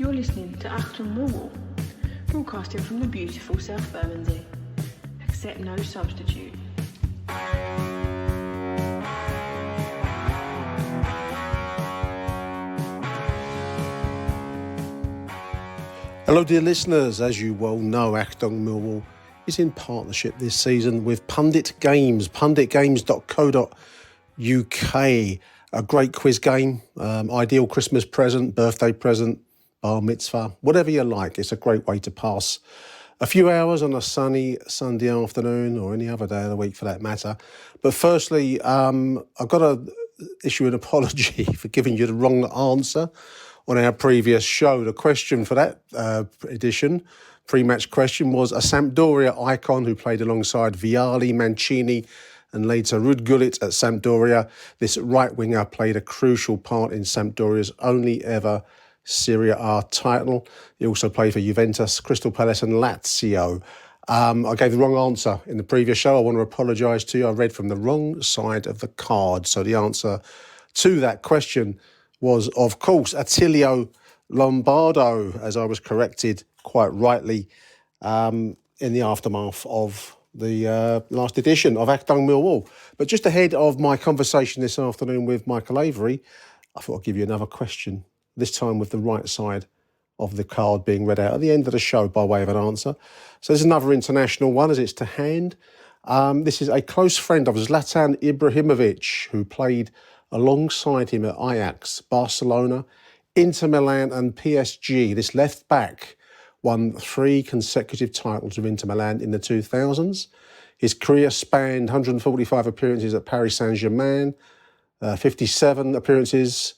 You're listening to Achtung Millwall, broadcasting from the beautiful South Bermondsey. Accept no substitute. Hello dear listeners, as you well know, Achtung Millwall is in partnership this season with Pundit Games, punditgames.co.uk. A great quiz game, ideal Christmas present, birthday present, bar mitzvah, whatever you like. It's a great way to pass a few hours on a sunny Sunday afternoon or any other day of the week for that matter. But firstly, I've got to issue an apology for giving you the wrong answer on our previous show. The question for that edition, pre-match question, was a Sampdoria icon who played alongside Vialli, Mancini and later Ruud Gullit at Sampdoria. This right winger played a crucial part in Sampdoria's only ever Serie A title. He also played for Juventus, Crystal Palace and Lazio. I gave the wrong answer in the previous show. I want to apologise to you. I read from the wrong side of the card. So the answer to that question was, of course, Attilio Lombardo, as I was corrected quite rightly in the aftermath of the last edition of Achtung Millwall. But just ahead of my conversation this afternoon with Michael Avery, I thought I'd give you another question, this time with the right side of the card being read out at the end of the show by way of an answer. So there's another international one as it's to hand. This is a close friend of Zlatan Ibrahimovic, who played alongside him at Ajax, Barcelona, Inter Milan and PSG. This left back won 3 consecutive titles with Inter Milan in the 2000s. His career spanned 145 appearances at Paris Saint-Germain, 57 appearances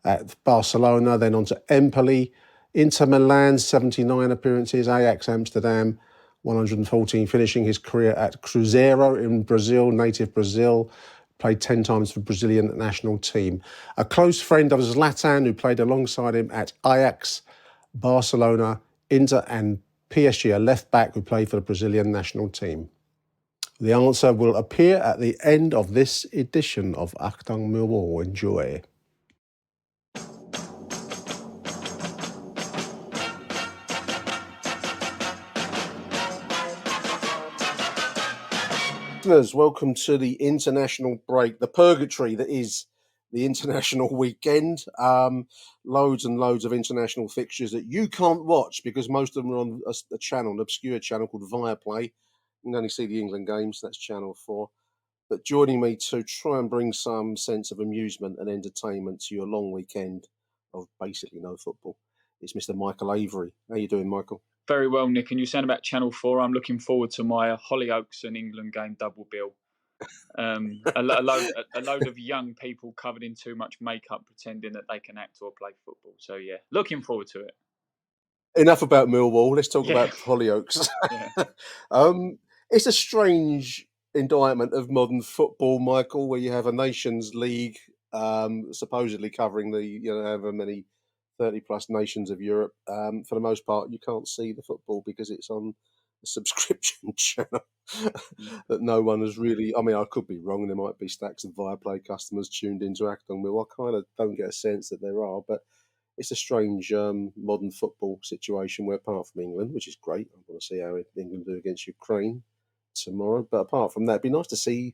at Barcelona, then on to Empoli, Inter Milan, 79 appearances, Ajax Amsterdam, 114, finishing his career at Cruzeiro in Brazil, native Brazil. Played 10 times for the Brazilian national team. A close friend of Zlatan, who played alongside him at Ajax, Barcelona, Inter and PSG, a left-back who played for the Brazilian national team. The answer will appear at the end of this edition of Achtung Millwall. Enjoy. Listeners, welcome to the international break, the purgatory that is the international weekend. Loads and loads of international fixtures that you can't watch because most of them are on a channel, an obscure channel called Viaplay. You can only see the England games, that's Channel 4. But joining me to try and bring some sense of amusement and entertainment to your long weekend of basically no football is Mr. Michael Avery. How you doing, Michael? Very well, Nick. And you said about Channel 4, I'm looking forward to my Hollyoaks and England game double bill. A load of young people covered in too much makeup pretending that they can act or play football. So, yeah, looking forward to it. Enough about Millwall. Let's talk about Hollyoaks. It's a strange indictment of modern football, Michael, where you have a Nations League supposedly covering the, however many 30-plus nations of Europe. For the most part, you can't see the football because it's on a subscription channel that no one has really... I mean, I could be wrong. There might be stacks of Viaplay customers tuned into Achtung Millwall. I kind of don't get a sense that there are, but it's a strange modern football situation where, apart from England, which is great, I want to see how England do against Ukraine tomorrow. But apart from that, it'd be nice to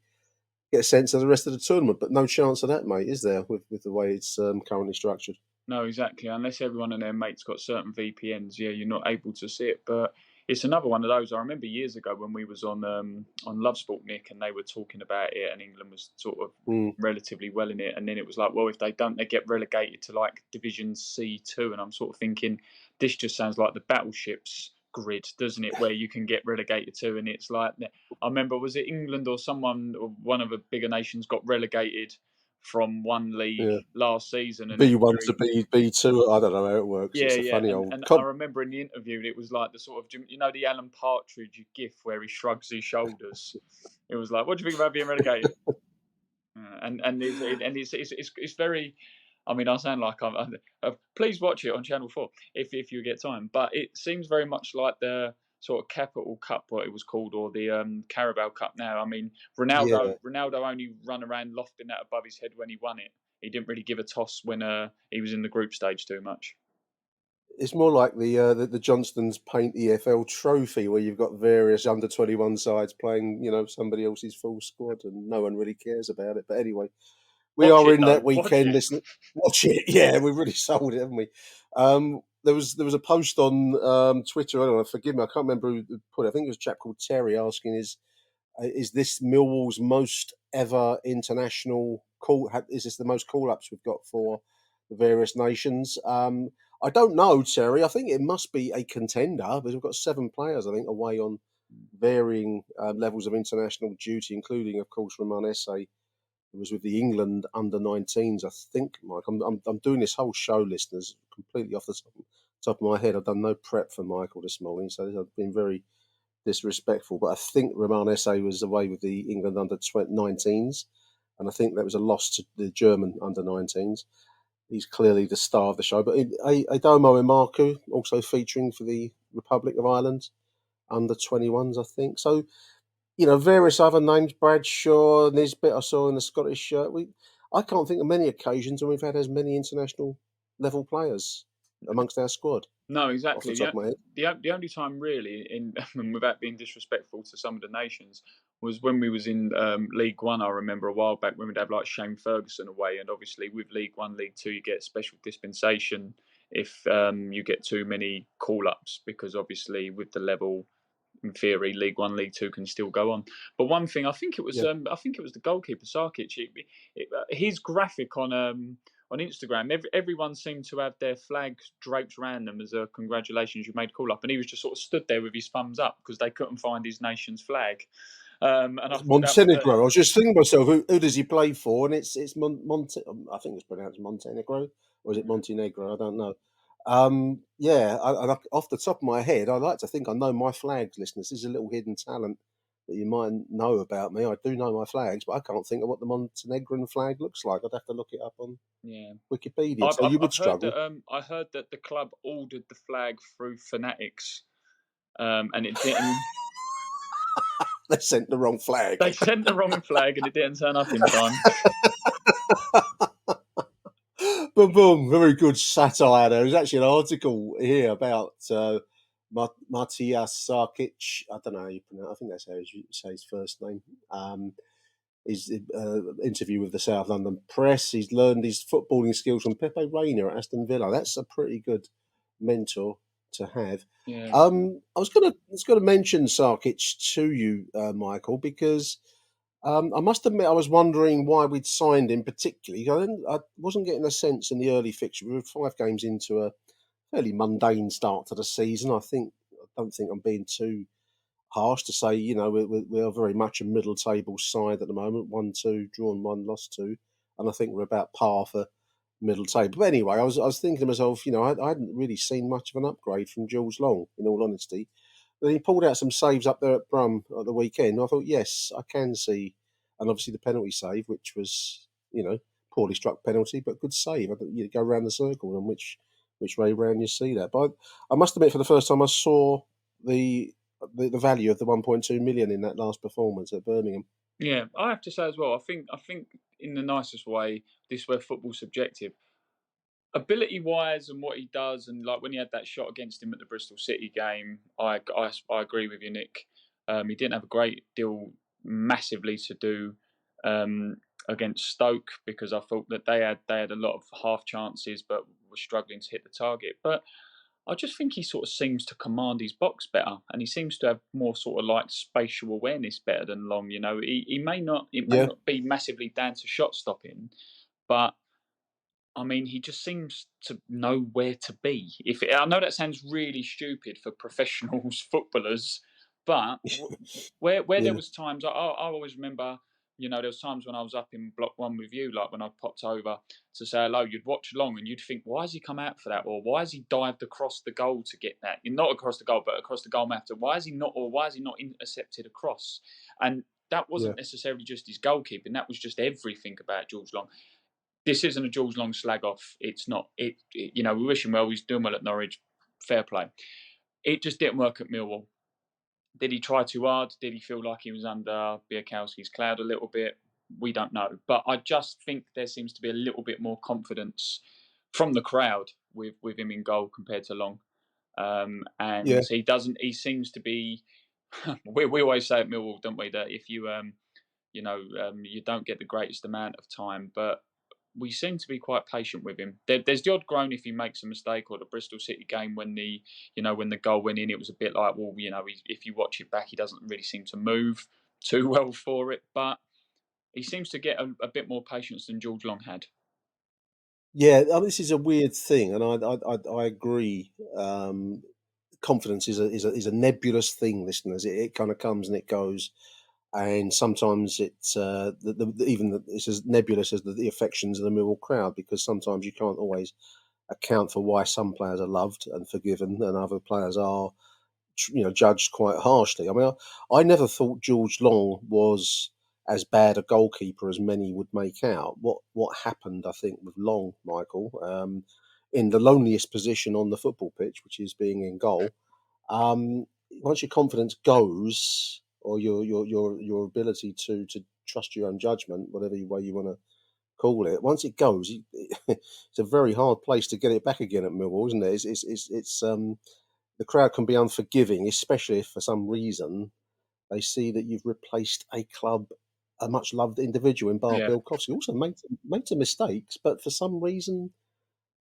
get a sense of the rest of the tournament. But no chance of that, mate, is there, with the way it's currently structured? No, exactly. Unless everyone and their mates got certain VPNs, you're not able to see it. But it's another one of those. I remember years ago when we was on Love Sport, Nick, and they were talking about it, and England was sort of relatively well in it. And then it was like, well, if they don't, they get relegated to like Division C2. And I'm sort of thinking, this just sounds like the Battleships grid, doesn't it, where you can get relegated to? And it's like, I remember, was it England or someone, or one of the bigger nations got relegated from one league last season, and B1 to B2. I don't know how it works. It's a funny old. And I remember in the interview, it was like the sort of, the Alan Partridge gif where he shrugs his shoulders. It was like, what do you think about being relegated? And it's very. I mean, I sound like please watch it on Channel 4 if you get time. But it seems very much like the sort of Capital Cup, what it was called, or the Carabao Cup now. I mean, Ronaldo only ran around lofting that above his head when he won it. He didn't really give a toss when he was in the group stage too much. It's more like the Johnstons Paint EFL Trophy, where you've got various under-21 sides playing, somebody else's full squad, and no one really cares about it. But anyway, we Watch are it in though. that Watch weekend. it. Listen, watch it. Yeah, we've really sold it, haven't we? There was a post on Twitter. I don't know. Forgive me, I can't remember who put it. I think it was a chap called Terry asking, "Is this Millwall's most ever international call? Is this the most call-ups we've got for the various nations?" I don't know, Terry. I think it must be a contender because we've got 7 players, I think, away on varying levels of international duty, including, of course, Roman Esse, who was with the England under-19s. I think, Mike. I'm doing this whole show, listeners, completely off the top of my head. I've done no prep for Michael this morning, so I've been very disrespectful, but I think Roman Esse was away with the England under-19s, and I think that was a loss to the German under-19s. He's clearly the star of the show. But Adomo Emarku also featuring for the Republic of Ireland under-21s, I think. So, various other names, Bradshaw, Nisbet I saw in the Scottish shirt. I can't think of many occasions when we've had as many international level players amongst our squad, No, off the exactly. top of my head. The only time really, in without being disrespectful to some of the nations, was when we was in League One. I remember a while back when we'd have like Shane Ferguson away, and obviously with League One, League Two, you get special dispensation if you get too many call ups, because obviously with the level, in theory, League One, League Two can still go on. But one thing, Yeah. I think it was the goalkeeper Sarkic. His graphic on Instagram, everyone seemed to have their flag draped around them as a congratulations, you made call up, and he was just sort of stood there with his thumbs up because they couldn't find his nation's flag. And I thought that was Montenegro. I was just thinking to myself, who does he play for? And it's Monte. I think it's pronounced Montenegro, or is it Montenegro? I don't know. Yeah, off the top of my head, I like to think I know my flags, listeners. This is a little hidden talent that you might know about me. I do know my flags, but I can't think of what the Montenegrin flag looks like. I'd have to look it up on yeah. Wikipedia. So you would I've heard struggle. that I heard that the club ordered the flag through Fanatics, and it didn't. They sent the wrong flag. They sent the wrong flag and it didn't turn up in time. Boom, boom. Very good satire. There was actually an article here about Matthias Sarkic. I don't know how you pronounce. I think that's how you say his first name. His interview with the South London Press. He's learned his footballing skills from Pepe Reina at Aston Villa. That's a pretty good mentor to have. Yeah, I was gonna mention Sarkic to you, Michael, because I must admit, I was wondering why we'd signed him particularly. I wasn't getting a sense in the early fixture. We were 5 games into a fairly mundane start to the season. I don't think I'm being too harsh to say, we are very much a middle table side at the moment. 1-2, drawn one, lost two, and I think we're about par for middle table. But anyway, I was thinking to myself, I hadn't really seen much of an upgrade from Jules Long, in all honesty. But he pulled out some saves up there at Brum at the weekend. I thought, yes, I can see, and obviously the penalty save, which was, poorly struck penalty, but good save. You go around the circle, and which way round you see that. But I must admit, for the first time, I saw the the value of the 1.2 million in that last performance at Birmingham. yeah. I have to say as well. I think in the nicest way, this is where football's subjective. Ability wise and what he does, and like when he had that shot against him at the Bristol City game, I agree with you, Nick. He didn't have a great deal massively to do um, against Stoke, because I thought that they had a lot of half chances but were struggling to hit the target. But I just think he sort of seems to command his box better, and he seems to have more sort of like spatial awareness better than Long. He may not, it may Yeah, not be massively down to shot stopping, but I mean, he just seems to know where to be. I know that sounds really stupid for professionals footballers, but where there yeah, was times I always remember, there was times when I was up in block one with you, like when I popped over to say hello, you'd watch Long and you'd think, why has he come out for that, or why has he dived across the goal to get that? Not across the goal, but across the goal map. Why is he not, or why is he not intercepted across? And that yeah, wasn't necessarily just his goalkeeping. That was just everything about George Long. This isn't a George Long slag off. It's not. We wish him well. He's doing well at Norwich. Fair play. It just didn't work at Millwall. Did he try too hard? Did he feel like he was under Biakowski's cloud a little bit? We don't know. But I just think there seems to be a little bit more confidence from the crowd with him in goal compared to Long. And Yeah, he seems to be. We always say at Millwall, don't we, that if you you don't get the greatest amount of time, but we seem to be quite patient with him. There's the odd groan if he makes a mistake, or the Bristol City game when when the goal went in, it was a bit like, well, if you watch it back, he doesn't really seem to move too well for it, but he seems to get a bit more patience than George Long had. yeah. This is a weird thing, and I agree. Confidence is a nebulous thing, listeners. It kind of comes and it goes, and sometimes it's it's as nebulous as the affections of the Millwall crowd, because sometimes you can't always account for why some players are loved and forgiven and other players are judged quite harshly. I mean, I never thought George Long was as bad a goalkeeper as many would make out. What happened, I think, with Long, Michael, in the loneliest position on the football pitch, which is being in goal. Once your confidence goes, or your ability to trust your own judgment, whatever way you want to call it, once it goes, it's a very hard place to get it back again at Millwall, isn't it? It's the crowd can be unforgiving, especially if for some reason they see that you've replaced a much loved individual in Bart Yeah. Bielkowski. Also made some mistakes, but for some reason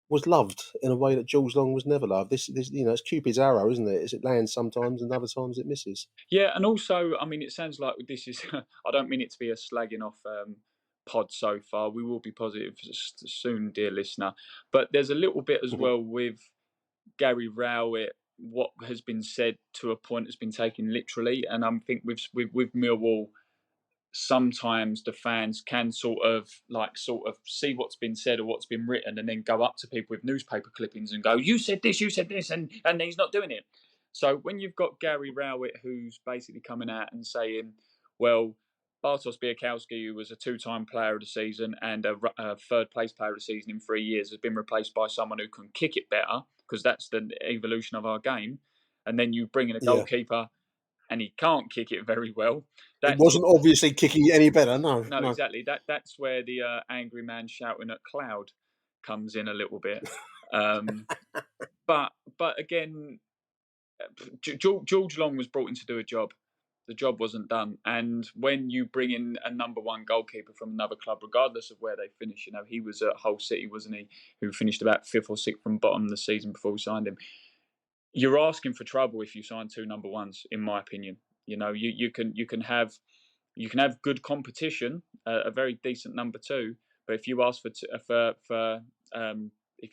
was loved in a way that Jules Long was never loved. This it's Cupid's arrow, isn't it? It lands sometimes and other times it misses. Yeah, and also, I mean, it sounds like this is. I don't mean it to be a slagging off pod so far. We will be positive soon, dear listener. But there's a little bit as Mhm. well with Gary Rowett. What has been said to a point has been taken literally, and I think with Millwall, sometimes the fans can sort of see what's been said or what's been written, and then go up to people with newspaper clippings and go, you said this, and he's not doing it. So when you've got Gary Rowett, who's basically coming out and saying, well, Bartosz Białkowski, who was a two-time player of the season and a third-place player of the season in 3 years, has been replaced by someone who can kick it better, because that's the evolution of our game. And then you bring in a Yeah, goalkeeper and he can't kick it very well. it That's wasn't obviously kicking it any better. No, No, no. exactly. That's where the angry man shouting at cloud comes in a little bit. Um, but again, George Long was brought in to do a job. The job wasn't done, and when you bring in a number one goalkeeper from another club, regardless of where they finish, he was at Hull City, wasn't he? Who finished about fifth or sixth from bottom the season before we signed him. You're asking for trouble if you sign two number ones, in my opinion. You can have good competition, a very decent number two. But if you ask if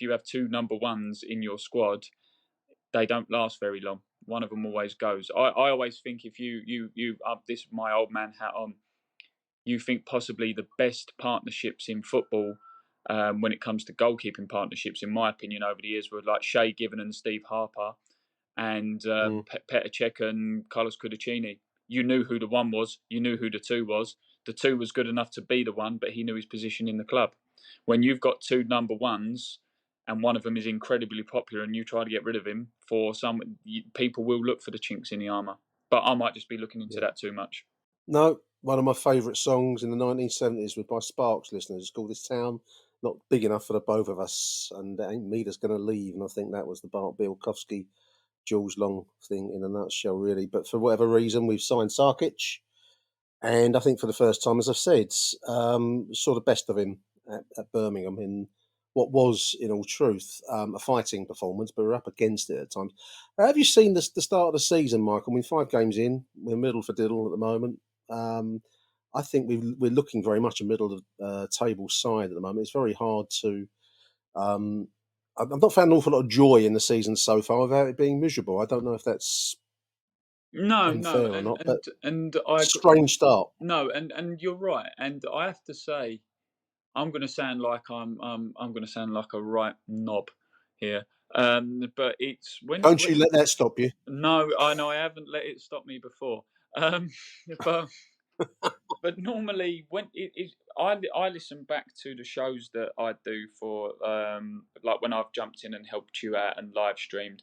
you have two number ones in your squad, they don't last very long. One of them always goes. I always think if you up this my old man hat on, you think possibly the best partnerships in football, when it comes to goalkeeping partnerships, in my opinion, over the years were like Shay Given and Steve Harper, and Mm, Petr Cech and Carlos Cudicini. You knew who the one was. You knew who the two was. The two was good enough to be the one, but he knew his position in the club. When you've got two number ones, and one of them is incredibly popular, and you try to get rid of him for some, people will look for the chinks in the armour. But I might just be looking into yeah. that too much. No, one of my favourite songs in the 1970s was by Sparks, listeners. It's called This Town Not Big Enough for the Both of Us, and it ain't me that's going to leave. And I think that was the Bart Bielkowski, Jules Long thing in a nutshell, really. But for whatever reason, we've signed Sarkic. And I think for the first time, as I've said, saw the best of him at Birmingham in what was, in all truth, a fighting performance, but we're up against it at times. Have you seen the start of the season, Michael? I mean, 5 games in, we're middle for diddle at the moment. I think we're looking very much a middle of table side at the moment. It's very hard to. Um, I've not found an awful lot of joy in the season so far without it being miserable. I don't know if that's No, no, unfair or and not, but and I strange start. no, and you're right, and I have to say, I'm going to sound like I'm going to sound like a right knob here. But it's Don't you let that stop you. no, I know I haven't let it stop me before. Um, but normally when I listen back to the shows that I do for like when I've jumped in and helped you out and live streamed,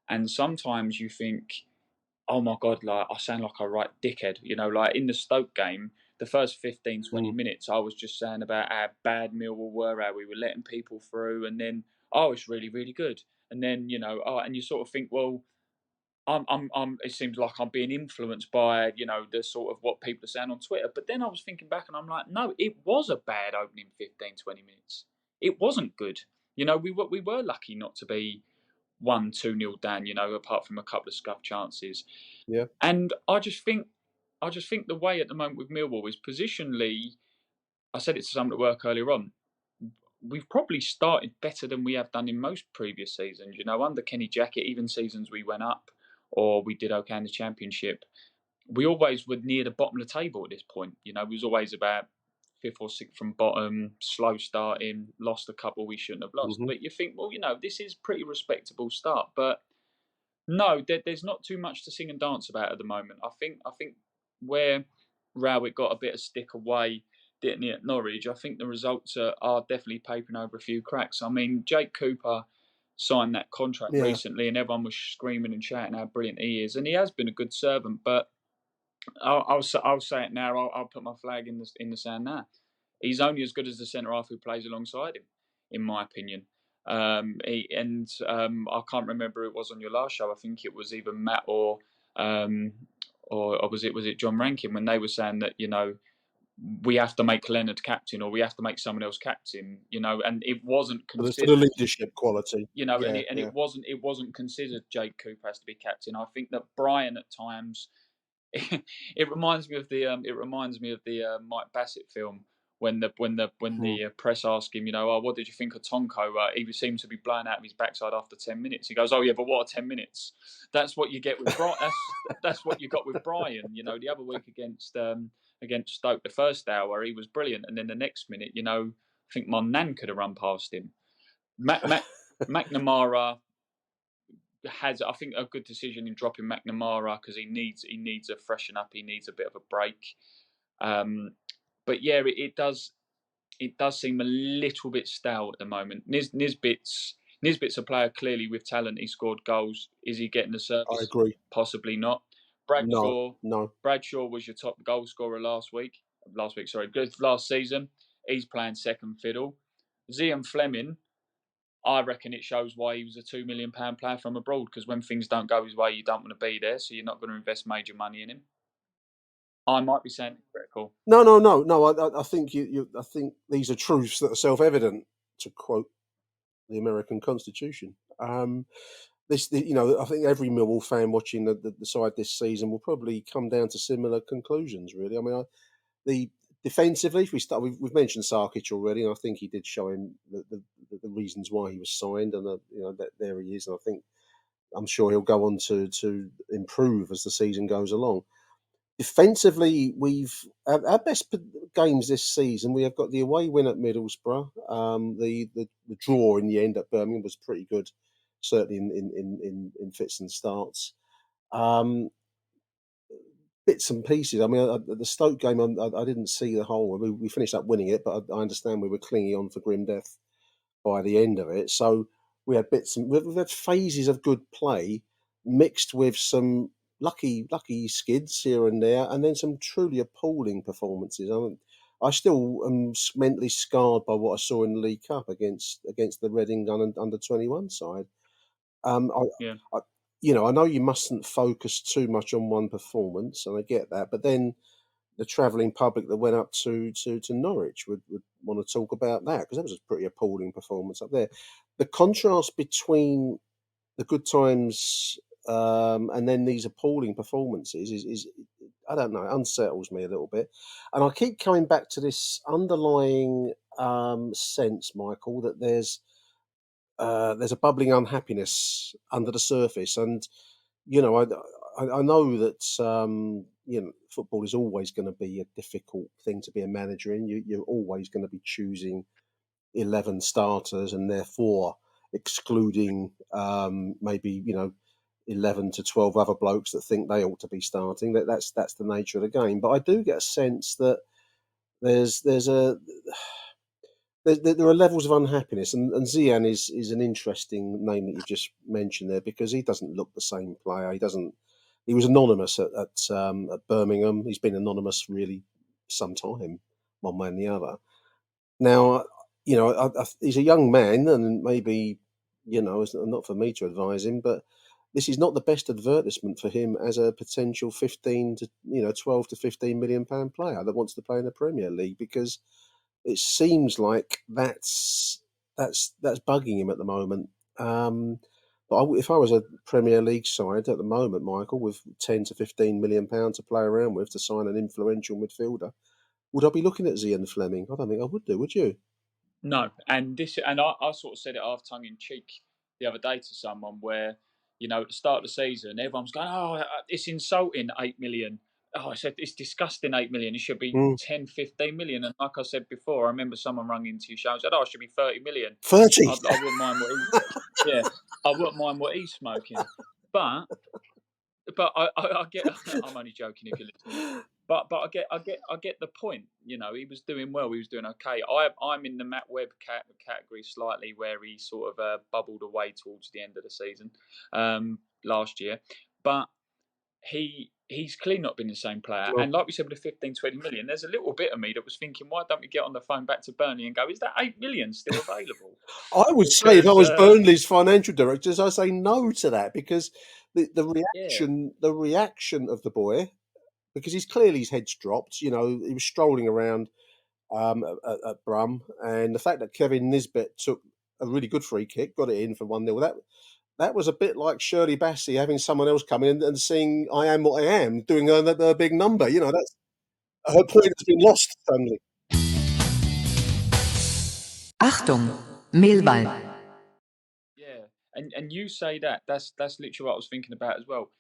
and sometimes you think, oh my god, like I sound like a right dickhead, like in the Stoke game. the first 15, 20 minutes, I was just saying about how bad Millwall were, how we were letting people through, and then, oh, it's really, really good. And then, and you sort of think, well, it seems like I'm being influenced by, the sort of what people are saying on Twitter. But then I was thinking back and I'm like, no, it was a bad opening 15, 20 minutes. It wasn't good. We were lucky not to be 1-2-0 down, apart from a couple of scuff chances. Yeah. And I just think the way at the moment with Millwall is positionally, I said it to some at work earlier on, we've probably started better than we have done in most previous seasons. Under Kenny Jackett, even seasons we went up or we did okay in the Championship, we always were near the bottom of the table at this point. We was always about fifth or sixth from bottom, slow starting, lost a couple we shouldn't have lost. But you think, well, this is pretty respectable start. But no, there's not too much to sing and dance about at the moment. I think where Rowett got a bit of stick away, didn't he, at Norwich, I think the results are definitely papering over a few cracks. I mean, Jake Cooper signed that contract recently and everyone was screaming and shouting how brilliant he is. And he has been a good servant, but I'll say it now. I'll put my flag in the sand now. He's only as good as the centre half who plays alongside him, in my opinion. I can't remember who it was on your last show. I think it was either Matt or was it John Rankin when they were saying that we have to make Leonard captain or we have to make someone else captain. And it wasn't considered for the leadership quality. It wasn't considered Jake Cooper has to be captain. I think that Brian at times. It reminds me of the Mike Bassett film when the press ask him, what did you think of Tonko? He seemed to be blown out of his backside after 10 minutes. He goes, oh yeah, but what are 10 minutes? That's what you get with Brian. That's what you got with Brian. The other week against Stoke, the first hour he was brilliant, and then the next minute, I think my nan could have run past him. McNamara has, I think, a good decision in dropping McNamara because he needs a freshen up. He needs a bit of a break. But yeah, it does seem a little bit stale at the moment. Nisbet's a player clearly with talent. He scored goals. Is he getting the service? I agree. Possibly not. No. Bradshaw was your top goal scorer last season. He's playing second fiddle. Zian Fleming, I reckon it shows why he was a £2 million player from abroad, because when things don't go his way, you don't want to be there, so you're not going to invest major money in him. I might be saying critical. No. I think I think these are truths that are self-evident, to quote the American Constitution. I think every Millwall fan watching the side this season will probably come down to similar conclusions. Really, I mean, the defensively, if we start, we've mentioned Sarkic already, and I think he did show him the reasons why he was signed, and that there he is, and I'm sure he'll go on to improve as the season goes along. Defensively, we've our best games this season. We have got the away win at Middlesbrough. The draw in the end at Birmingham was pretty good, certainly in fits and starts. Bits and pieces. I mean, the Stoke game, I didn't see the whole. We finished up winning it, but I understand we were clinging on for grim death by the end of it. So we had we've had phases of good play mixed with some lucky skids here and there, and then some truly appalling performances. I still am mentally scarred by what I saw in the League Cup against the Reading under 21 side. I know you mustn't focus too much on one performance, and I get that. But then the travelling public that went up to Norwich would want to talk about that, because that was a pretty appalling performance up there. The contrast between the good times and then these appalling performances is I don't know, unsettles me a little bit. And I keep coming back to this underlying sense, Michael, that there's a bubbling unhappiness under the surface, and I know that football is always going to be a difficult thing to be a manager in. You're always going to be choosing 11 starters, and therefore excluding maybe 11 to 12 other blokes that think they ought to be starting. That's the nature of the game. But I do get a sense that there are levels of unhappiness, and Zian is an interesting name that you've just mentioned there, because he doesn't look the same player. He was anonymous at Birmingham. He's been anonymous really some time, one way and the other. Now, he's a young man, and maybe, it's not for me to advise him, but this is not the best advertisement for him as a potential 15 to 12 to 15 million pound player that wants to play in the Premier League, because it seems like that's bugging him at the moment. If I was a Premier League side at the moment, Michael, with 10 to 15 million pounds to play around with to sign an influential midfielder, would I be looking at Zian Fleming? I don't think I would do. Would you? No, and I sort of said it half tongue in cheek the other day to someone where, at the start of the season, everyone's going, "Oh, it's insulting, 8 million." Oh, I said it's disgusting, 8 million. It should be Mm. 10, 15 million. And like I said before, I remember someone rung into your show and said, "Oh, it should be 30 million." 30. I wouldn't mind what yeah, I wouldn't mind what he's smoking, but I get. I'm only joking if you're listening. But I get the point. He was doing well. He was doing okay. I'm in the Matt Webb category slightly, where he sort of bubbled away towards the end of the season last year. But he's clearly not been the same player. Well, And like we said, with the 15, 20 million, there's a little bit of me that was thinking, why don't we get on the phone back to Burnley and go, is that 8 million still available? I would say, if I Because was Burnley's financial director, I say no to that, because the yeah, reaction of the boy, because his head's dropped. He was strolling around at Brum, and the fact that Kevin Nisbet took a really good free kick, got it in for 1-0. That was a bit like Shirley Bassey having someone else come in and sing "I Am What I Am," doing a big number. That's her point has been lost suddenly. Achtung, Millwall. yeah. And you say that that's literally what I was thinking about as well.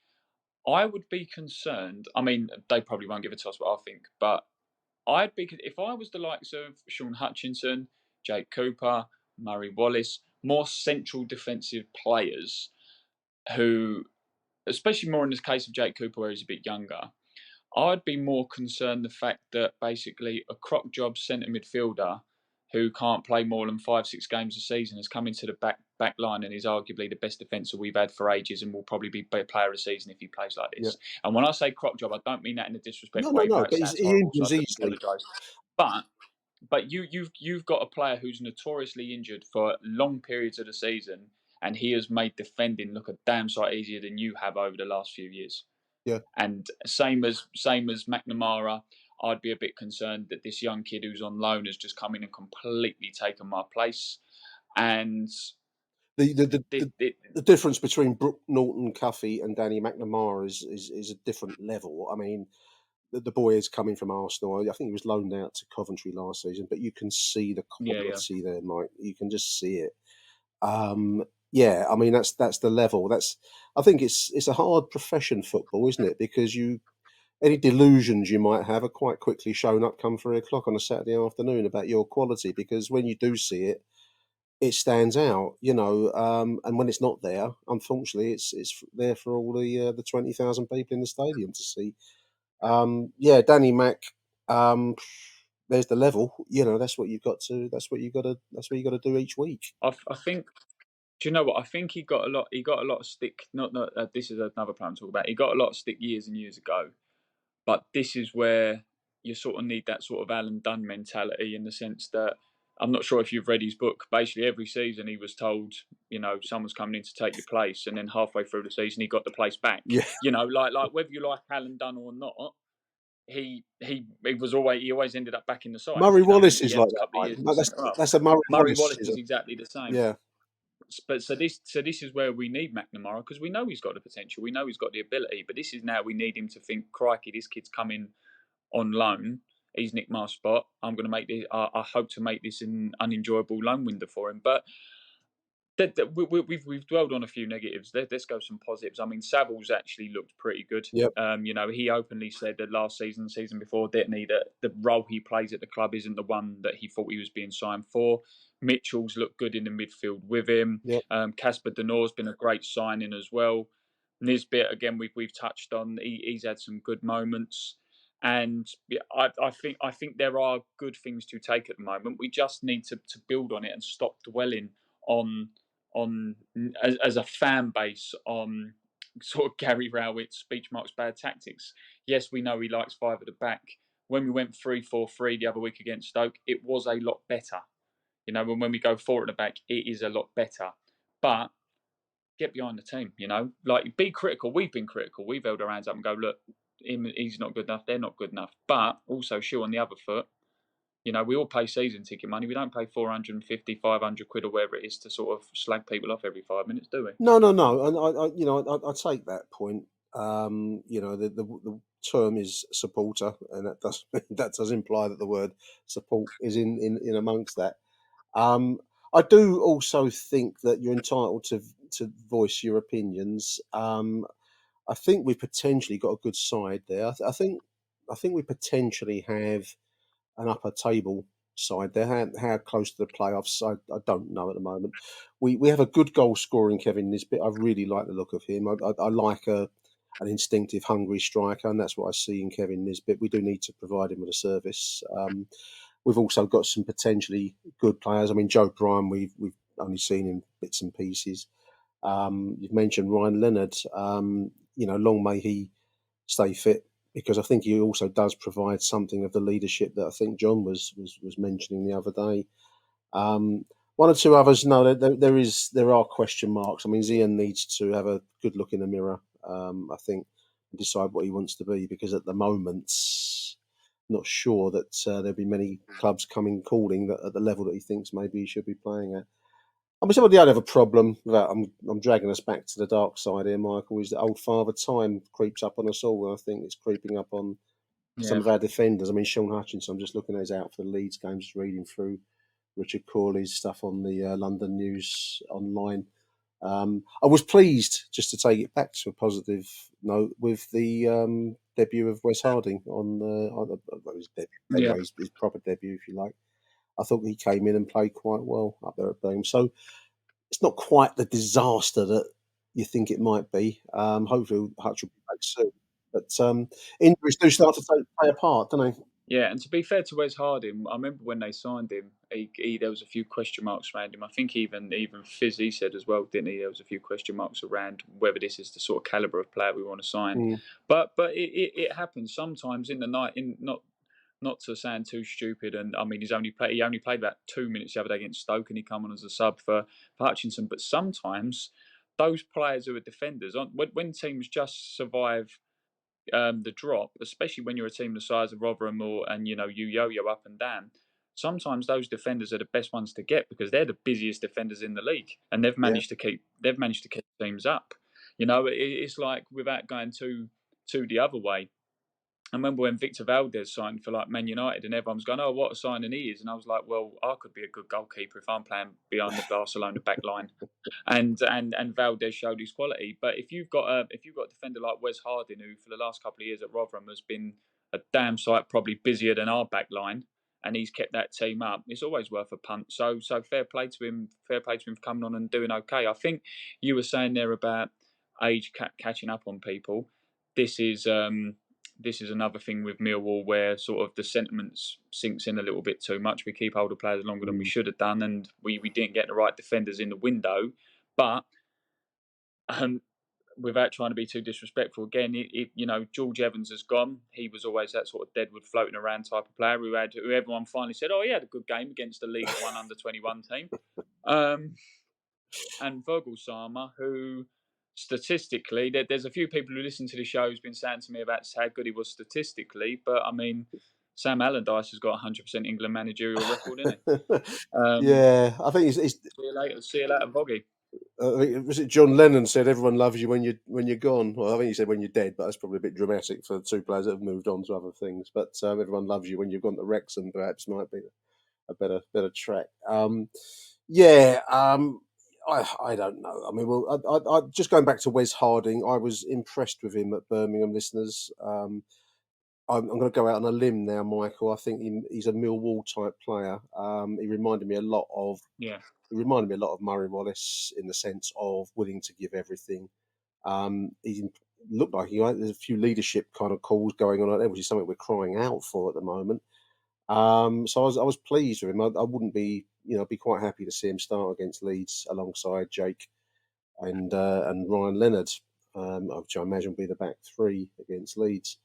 I would be concerned. I mean, they probably won't give a toss what I think, but I'd be if I was the likes of Sean Hutchinson, Jake Cooper, Murray Wallace, more central defensive players who, especially more in the case of Jake Cooper, where he's a bit younger, I'd be more concerned the fact that basically a crock job centre midfielder who can't play more than 5-6 games a season has come into the back line and is arguably the best defender we've had for ages and will probably be player of the season if he plays like Yeah. this. And when I say crock job, I don't mean that in a disrespectful way. No. That But sounds he horrible, so I injures do easily. apologise. But you've got a player who's notoriously injured for long periods of the season, and he has made defending look a damn sight easier than you have over the last few years. Yeah. And same as McNamara, I'd be a bit concerned that this young kid who's on loan has just come in and completely taken my place. And The difference between Brooke Norton-Cuffy and Danny McNamara is a different level. I mean, the boy is coming from Arsenal. I think he was loaned out to Coventry last season, but you can see the quality there, Mike. You can just see it. Yeah, I mean that's the level. I think it's a hard profession, football, isn't it? Because any delusions you might have are quite quickly shown up come 3 o'clock on a Saturday afternoon about your quality. Because when you do see it, it stands out, and when it's not there, unfortunately, it's there for all the 20,000 people in the stadium to see. Yeah, Danny Mac. There's the level. That's what you've got to. That's what you got to. That's what you got to do each week. I think. Do you know what? I think he got a lot. He got a lot of stick. Not. This is another plan to talk about. He got a lot of stick years and years ago, but this is where you sort of need that sort of Alan Dunn mentality, in the sense that I'm not sure if you've read his book. Basically, every season he was told, someone's coming in to take your place, and then halfway through the season he got the place back. Yeah, Like whether you like Alan Dunn or not, he always ended up back in the side. Murray Wallace He is had like a that, couple of Mike. years in centre half. That's a Murray Wallace Wallace. is exactly the same. Yeah. But so this is where we need McNamara, because we know he's got the potential, we know he's got the ability, but this is now we need him to think, crikey, this kid's coming on loan. He's nicked my spot. I'm going to make this. I hope to make this an unenjoyable loan window for him. But we've dwelled on a few negatives. Let's go some positives. I mean, Savills actually looked pretty good. Yep. He openly said that last season, the season before, that the role he plays at the club isn't the one that he thought he was being signed for. Mitchell's looked good in the midfield with him. Yep. Casper Denor's been a great signing as well. Nisbet, again, we've touched on. He's had some good moments. And yeah, I think there are good things to take at the moment. We just need to build on it and stop dwelling on as a fan base on sort of Gary Rowett's speech marks bad tactics. Yes, we know he likes five at the back, when we went 3-4-3 the other week against Stoke, it was a lot better. You know, when we go forward at the back, it is a lot better. But get behind the team, you know, like be critical. We've been critical. We've held our hands up and go, look, he's not good enough. They're not good enough. But also shoe on the other foot. You know, we all pay season ticket money. We don't pay 450, 500 quid or whatever it is to sort of slag people off every 5 minutes, do we? No. And I take that point. The term is supporter, and that does imply that the word support is in amongst that. I do also think that you're entitled to voice your opinions. I think we've potentially got a good side there. I think we potentially have an upper table side there. How close to the playoffs, I don't know at the moment. We have a good goal scoring Kevin Nisbet. I really like the look of him. I like an instinctive, hungry striker, and that's what I see in Kevin Nisbet. We do need to provide him with a service. We've also got some potentially good players. I mean, Joe Bryan, we've only seen in bits and pieces. You've mentioned Ryan Leonard. Long may he stay fit, because I think he also does provide something of the leadership that I think John was mentioning the other day. One or two others, no, there are question marks. I mean, Zian needs to have a good look in the mirror, I think, and decide what he wants to be, because at the moment, not sure that there'll be many clubs calling that at the level that he thinks maybe he should be playing at. I mean, somebody I'd have a problem with that. I'm dragging us back to the dark side here, Michael. Is that old Father Time creeps up on us all, and I think it's creeping up on some Yeah. of our defenders. I mean, Sean Hutchinson, I'm just looking at his out for the Leeds game, just reading through Richard Corley's stuff on the London News Online. I was pleased, just to take it back to a positive note, with the debut of Wes Harding on his debut, anyway, his proper debut, if you like. I thought he came in and played quite well up there at Birmingham. So it's not quite the disaster that you think it might be. Hopefully Hutch will be back soon. But injuries do start to play a part, don't they? Yeah, and to be fair to Wes Harding, I remember when they signed him, there was a few question marks around him. I think even Fizzy said as well, didn't he? There was a few question marks around whether this is the sort of calibre of player we want to sign. Mm. But it happens sometimes in the night. Not to sound too stupid, and I mean he only played about 2 minutes the other day against Stoke, and he come on as a sub for Hutchinson. But sometimes those players who are defenders, when teams just survive the drop, especially when you're a team the size of Rotherham and you yo-yo up and down. Sometimes those defenders are the best ones to get, because they're the busiest defenders in the league, and they've Yeah. managed to keep teams up. You know, it's like, without going to the other way, I remember when Victor Valdez signed for like Man United, and everyone was going, "Oh, what a signing he is!" And I was like, "Well, I could be a good goalkeeper if I'm playing behind the Barcelona back line." And Valdez showed his quality. But if you've got a defender like Wes Harding, who for the last couple of years at Rotherham has been a damn sight probably busier than our back line, and he's kept that team up, it's always worth a punt. So fair play to him. Fair play to him for coming on and doing okay. I think you were saying there about age catching up on people. This is another thing with Millwall, where sort of the sentiments sinks in a little bit too much. We keep older players longer than we should have done, and we didn't get the right defenders in the window. But without trying to be too disrespectful, again, George Evans has gone. He was always that sort of deadwood floating around type of player who everyone finally said, "Oh, he had a good game against the League One under-21 team." And Vogelsammer, who statistically, there's a few people who listen to the show who's been saying to me about how good he was statistically, but I mean, Sam Allardyce has got a 100% England managerial record, isn't he? Yeah, I think it's See you later, Voggy. was it John Lennon said everyone loves you when you're gone? Well, I think he said when you're dead, but that's probably a bit dramatic for two players that have moved on to other things. But everyone loves you when you've gone to Wrexham, perhaps might be a better track. I don't know. I mean, well, I just going back to Wes Harding, I was impressed with him at Birmingham, listeners. I'm going to go out on a limb now, Michael. I think he's a Millwall type player. He reminded me a lot of Murray Wallace in the sense of willing to give everything. He looked like there's a few leadership kind of calls going on out there, which is something we're crying out for at the moment. So I was pleased with him. I wouldn't be quite happy to see him start against Leeds alongside Jake and Ryan Leonard, which I imagine will be the back three against Leeds.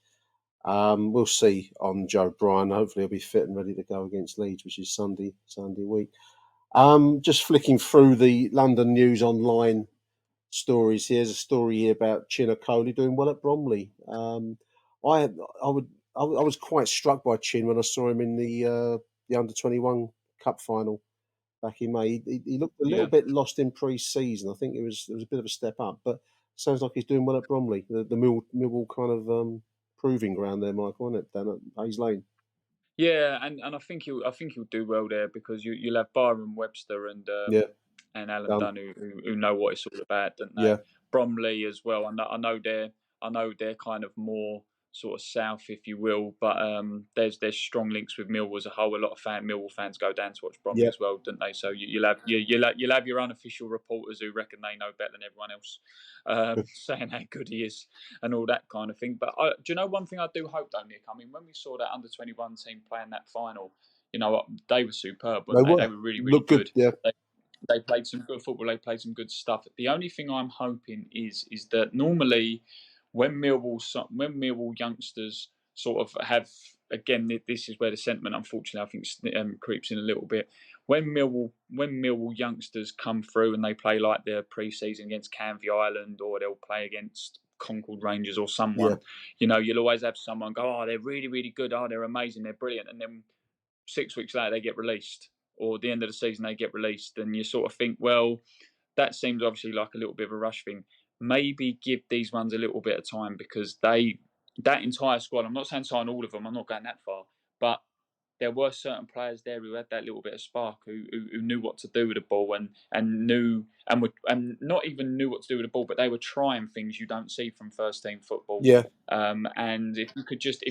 We'll see on Joe Bryan. Hopefully he'll be fit and ready to go against Leeds, which is Sunday week. Just flicking through the London News Online stories. Here's a story here about Chinna Coley doing well at Bromley. I was quite struck by Chin when I saw him in the under-21 Cup final back in May. He looked a little bit lost in pre-season. I think it was a bit of a step up, but sounds like he's doing well at Bromley, the Millwall kind of proving ground there, Michael, isn't it, down at Hayes Lane? Yeah, and I think he'll do well there because you'll have Byron Webster and Alan Dunn who know what it's all about, don't they? Yeah. Bromley as well. I know they're kind of more sort of south, if you will, but there's strong links with Millwall as a whole. A lot of Millwall fans go down to watch Bromley as well, don't they? So you'll have your unofficial reporters who reckon they know better than everyone else, saying how good he is and all that kind of thing. But do you know one thing I do hope though, Nick? I mean, when we saw that under-21 team playing that final, you know, they were superb, weren't they? They were really, really good. Yeah. They played some good football. They played some good stuff. The only thing I'm hoping is that normally when Millwall youngsters sort of have, again, this is where the sentiment, unfortunately, I think creeps in a little bit. When Millwall youngsters come through and they play like their pre-season against Canvey Island, or they'll play against Concord Rangers or someone, you know, you'll always have someone go, oh, they're really, really good. Oh, they're amazing. They're brilliant. And then 6 weeks later, they get released, or at the end of the season, they get released. And you sort of think, well, that seems obviously like a little bit of a rush thing. Maybe give these ones a little bit of time, because that entire squad, I'm not saying sign all of them, I'm not going that far, but there were certain players there who had that little bit of spark, who knew what to do with the ball and not even knew what to do with the ball, but they were trying things you don't see from first team football. Yeah. And if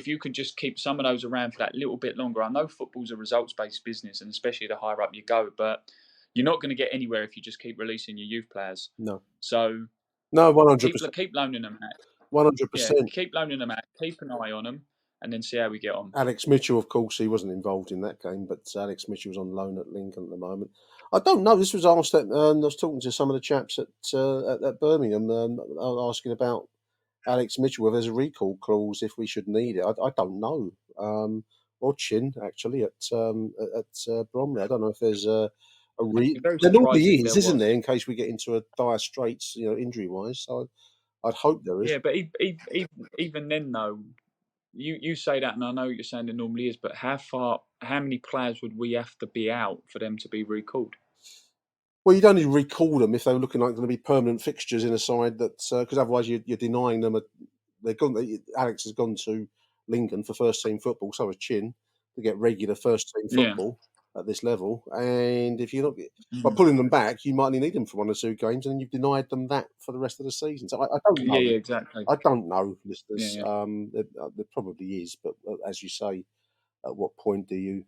you could just keep some of those around for that little bit longer. I know football's a results based business, and especially the higher up you go, but you're not going to get anywhere if you just keep releasing your youth players. No. So no, 100%. Keep loaning them out. 100%. Yeah, keep loaning them out. Keep an eye on them, and then see how we get on. Alex Mitchell, of course, he wasn't involved in that game, but Alex Mitchell's on loan at Lincoln at the moment. I don't know. This was asked at. I was talking to some of the chaps at Birmingham, asking about Alex Mitchell, whether there's a recall clause if we should need it. I don't know. Or Chin actually at Bromley. I don't know if there's a there normally is, isn't there, in case we get into a dire straits, you know, injury wise. So I'd hope there is. Yeah, but even then though, you say that, and I know you're saying there normally is, but how many players would we have to be out for them to be recalled? Well, you'd only recall them if they were looking like going to be permanent fixtures in a side that, because otherwise you're denying them. Alex has gone to Lincoln for first team football, so has Chin, to get regular first team football at this level. And if you're not by pulling them back, you might only need them for 1 or 2 games, and you've denied them that for the rest of the season. So I don't know. Yeah, exactly. I don't know, listeners. There probably is, but as you say, at what point does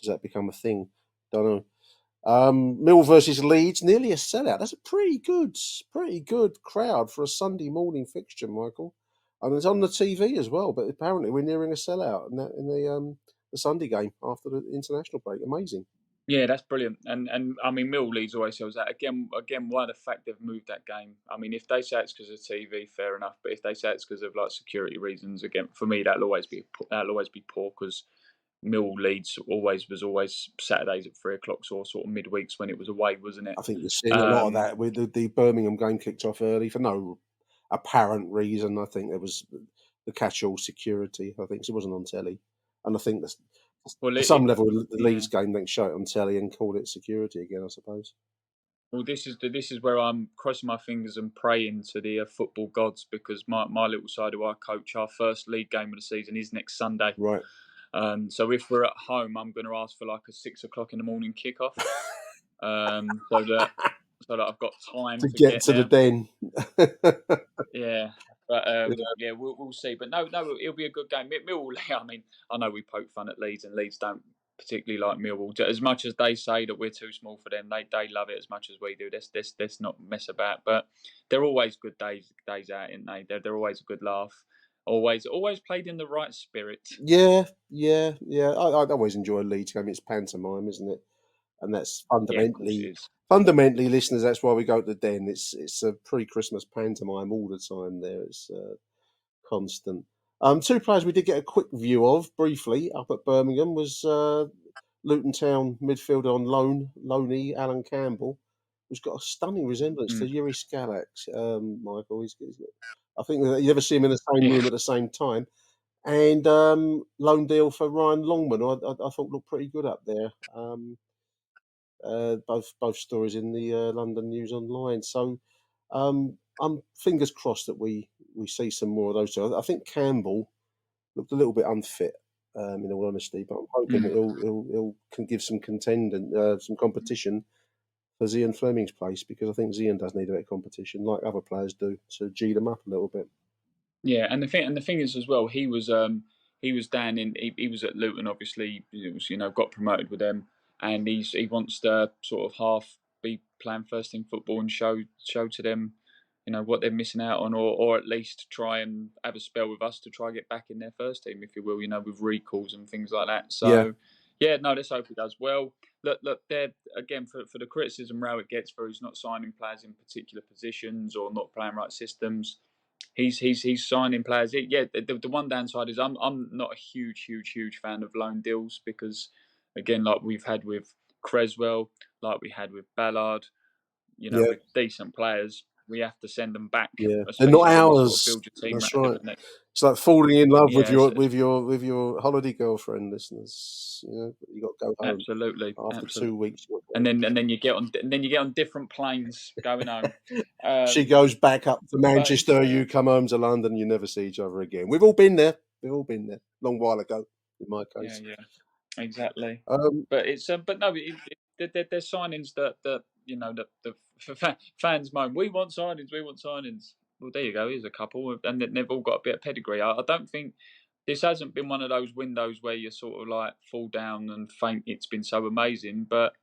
that become a thing? Don't know. Mill versus Leeds, nearly a sellout. That's a pretty good crowd for a Sunday morning fixture, Michael. And it's on the TV as well. But apparently we're nearing a sellout in the Sunday game after the international break. Amazing. Yeah, that's brilliant. And I mean, Mill Leeds always shows that. Again, why the fact they've moved that game. I mean, if they say it's because of TV, fair enough. But if they say it's because of like security reasons, again, for me, that'll always be poor, because Mill Leeds was always Saturdays at 3 o'clock, or sort of midweeks when it was away, wasn't it? I think you're seeing a lot of that with the Birmingham game kicked off early for no apparent reason. I think there was the catch-all security. I think it wasn't on telly, and I think at some level the Leeds game they can show it on telly and call it security again, I suppose. Well, this is where I'm crossing my fingers and praying to the football gods, because my little side who I coach, our first league game of the season is next Sunday. Right. So if we're at home, I'm going to ask for like a 6 o'clock in the morning kickoff, so that I've got time to get to the den. Yeah, but we'll see. But no, it'll be a good game. Millwall, I mean, I know we poke fun at Leeds, and Leeds don't particularly like Millwall. As much as they say that we're too small for them, they love it as much as we do. Let's not mess about. But they're always good days out, aren't they? They're always a good laugh. Always played in the right spirit. Yeah. I always enjoy a Leeds game. It's pantomime, isn't it? And that's fundamentally, listeners. That's why we go to the den. It's a pre-Christmas pantomime all the time. There, it's constant. Two players we did get a quick view of briefly up at Birmingham was Luton Town midfielder on loan, loanee Alan Campbell, who's got a stunning resemblance to Yuri Skalak. Michael, I think that you ever see him in the same room at the same time. And loan deal for Ryan Longman, I thought looked pretty good up there. Both stories in the London News Online. So I'm fingers crossed that we see some more of those two. I think Campbell looked a little bit unfit, in all honesty, but I'm hoping that he'll can give some contend and some competition for Zian Fleming's place, because I think Zian does need a bit of competition, like other players do, to G them up a little bit. Yeah, and the thing is as well, he was down in he was at Luton, obviously, got promoted with them, and he wants to sort of half be playing first team football and show to them, what they're missing out on, or at least try and have a spell with us to try and get back in their first team, if you will, with recalls and things like that. Yeah. So yeah, no, let's hope he does well. Look, there again for the criticism Row it gets for he's not signing players in particular positions or not playing right systems. He's signing players. Yeah, the one downside is I'm not a huge fan of loan deals, because again, like we've had with Creswell, like we had with Ballard, Yeah. with decent players, we have to send them back, Yeah, they're not especially when you sort of ours. build your team That's around them. right. And It's like falling in love with yeah, your holiday girlfriend, listeners. You got to go home absolutely, after 2 weeks. and then you get on different planes going home. She goes back up to But it's Manchester. You come home to London. You never see each other again. We've all been there. Long while ago, in my case. yeah. Exactly, Um, but it's but no, they're signings that the fans moan. We want signings. We want signings. Well, there you go. Here's a couple, and they've all got a bit of pedigree. I don't think this hasn't been one of those windows where you sort of like fall down and think it's been so amazing. But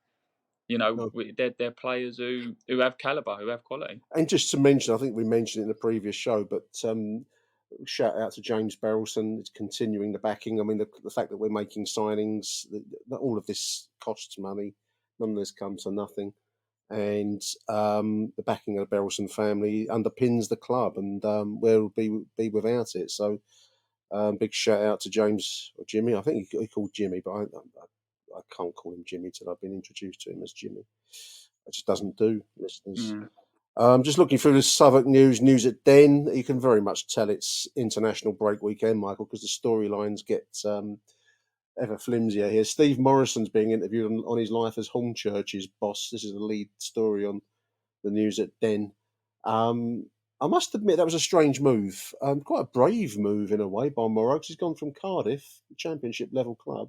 no. they're players who have caliber, who have quality. And just to mention, I think we mentioned it in the previous show, but shout out to James Berylson. It's continuing the backing. I mean, the fact that we're making signings, that all of this costs money. None of this comes to nothing. And the backing of the Berylson family underpins the club, and where would be without it? So big shout out to James, or Jimmy. I think he called Jimmy, but I can't call him Jimmy till I've been introduced to him as Jimmy. It just doesn't do, listeners. Just looking through the Southwark news at Den, you can very much tell it's international break weekend, Michael, because the storylines get ever flimsier here. Steve Morrison's being interviewed on his life as Hornchurch's boss. This is the lead story on the news at Den. I must admit that was a strange move, quite a brave move in a way by Morrow, because he's gone from Cardiff, Championship level club,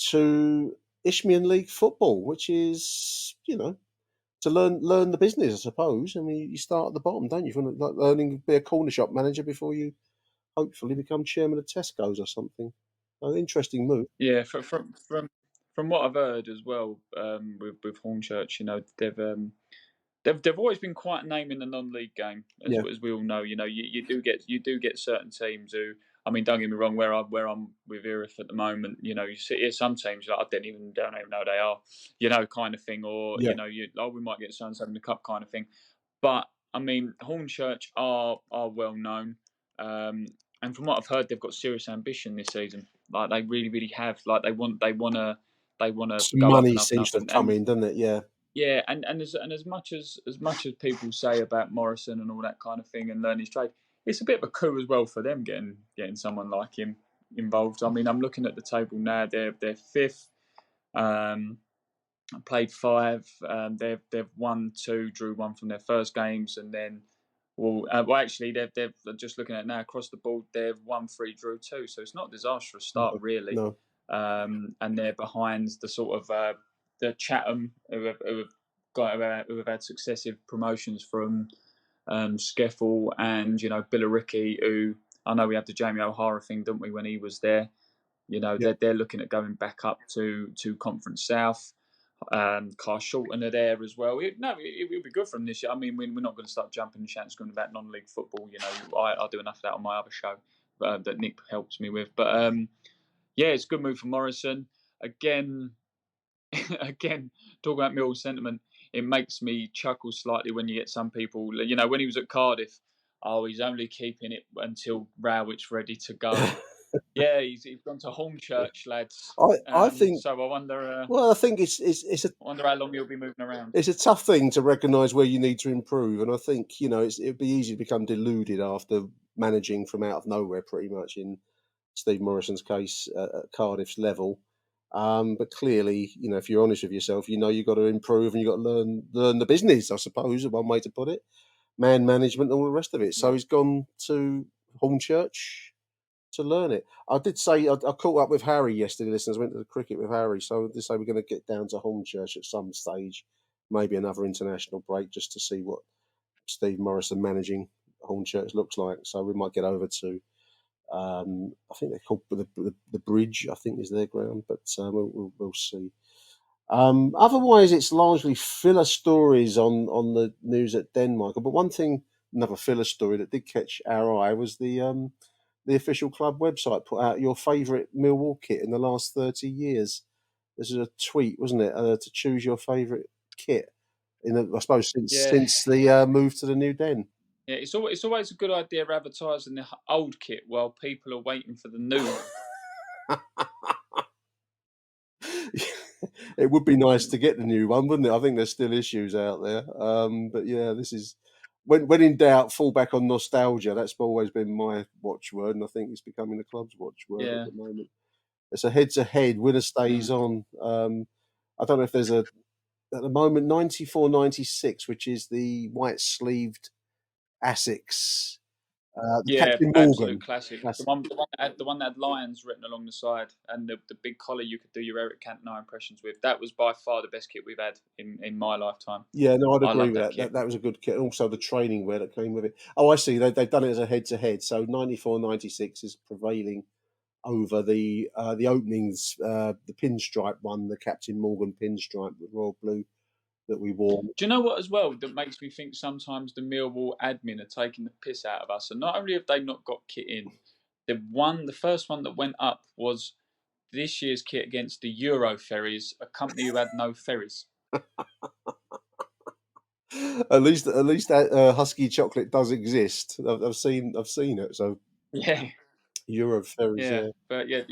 to Isthmian League football, which is, to learn the business, I suppose. I mean, you start at the bottom, don't you? From like learning to be a corner shop manager before you hopefully become chairman of Tesco's or something. An interesting move. Yeah, from what I've heard as well, with Hornchurch, they've always been quite a name in the non-league game, as Yeah. we all know. You do get certain teams who, I mean, don't get me wrong, where I'm with Erith at the moment, you see some teams like I don't even know who they are, kind of thing, or Yeah. we might get so in the cup kind of thing. But I mean, Hornchurch are well known, and from what I've heard, they've got serious ambition this season. Like they really have. Like they want to Some go up money and up and seems up. to have come in, doesn't it? Yeah. Yeah, and as much as people say about Morrison and all that kind of thing and learn his trade, it's a bit of a coup as well for them getting someone like him involved. I mean, I'm looking at the table now. They're fifth. Played five. They've won two, drew one from their first games, and then actually they've just looking at it now across the board. They've won three, drew two. So it's not a disastrous start really. No. And they're behind the sort of the Chatham who have had successive promotions from Skeffel and Billericay, who I know we had the Jamie O'Hara thing, didn't we, when he was there? Yeah. They're looking at going back up to Conference South. Carshalton are there as well. It'll be good for them this year. I mean, we're not going to start jumping and shouting about non-league football. I do enough of that on my other show that Nick helps me with. But yeah, it's a good move for Morrison. Again, talking about Millwall sentiment, it makes me chuckle slightly when you get some people. When he was at Cardiff, oh, he's only keeping it until Rowitt's ready to go. Yeah, he's gone to Hornchurch, lads. I think. So I wonder. Well, I think it's I wonder how long he'll be moving around. it's a tough thing to recognise where you need to improve, and I think it'd be easy to become deluded after managing from out of nowhere, pretty much in Steve Morrison's case at Cardiff's level. But clearly, if you're honest with yourself, you've got to improve and you've got to learn the business, I suppose, is one way to put it. Man management and all the rest of it. So he's gone to Hornchurch to learn it. I did say I caught up with Harry yesterday, listeners. Went to the cricket with Harry, so I did say we're going to get down to Hornchurch at some stage, maybe another international break, just to see what Steve Morrison managing Hornchurch looks like. So we might get over to. I think they're called the Bridge. I think is their ground, but we'll see. Otherwise, it's largely filler stories on the news at Denmark. But one thing, another filler story that did catch our eye was the official club website put out your favourite Millwall kit in the last 30 years. This is a tweet, wasn't it, to choose your favourite kit? I suppose since the move to the new den. Yeah, it's always a good idea advertising the old kit while people are waiting for the new one. It would be nice to get the new one, wouldn't it? I think there's still issues out there. But yeah, this is when in doubt, fall back on nostalgia. That's always been my watchword, and I think it's becoming the club's watchword at the moment. It's a head-to-head. Winner stays on. I don't know if there's at the moment 94-96, which is the white-sleeved Asics. Captain Morgan. Absolute classic. The one that had lions written along the side, and the big collar you could do your Eric Cantona impressions with. That was by far the best kit we've had in my lifetime. Yeah, no, I'd agree with that. That was a good kit. And also the training wear that came with it. Oh, I see. They've done it as a head-to-head. So 94-96 is prevailing over the openings, the pinstripe one, the Captain Morgan pinstripe with royal blue that we wore. Do you know what as well that makes me think sometimes the Millwall admin are taking the piss out of us? And not only have they not got kit in, the first one that went up was this year's kit against the Euro Ferries, a company who had no ferries. At least that Husky chocolate does exist. I've seen it. So yeah, Euro Ferries. Yeah, but yeah.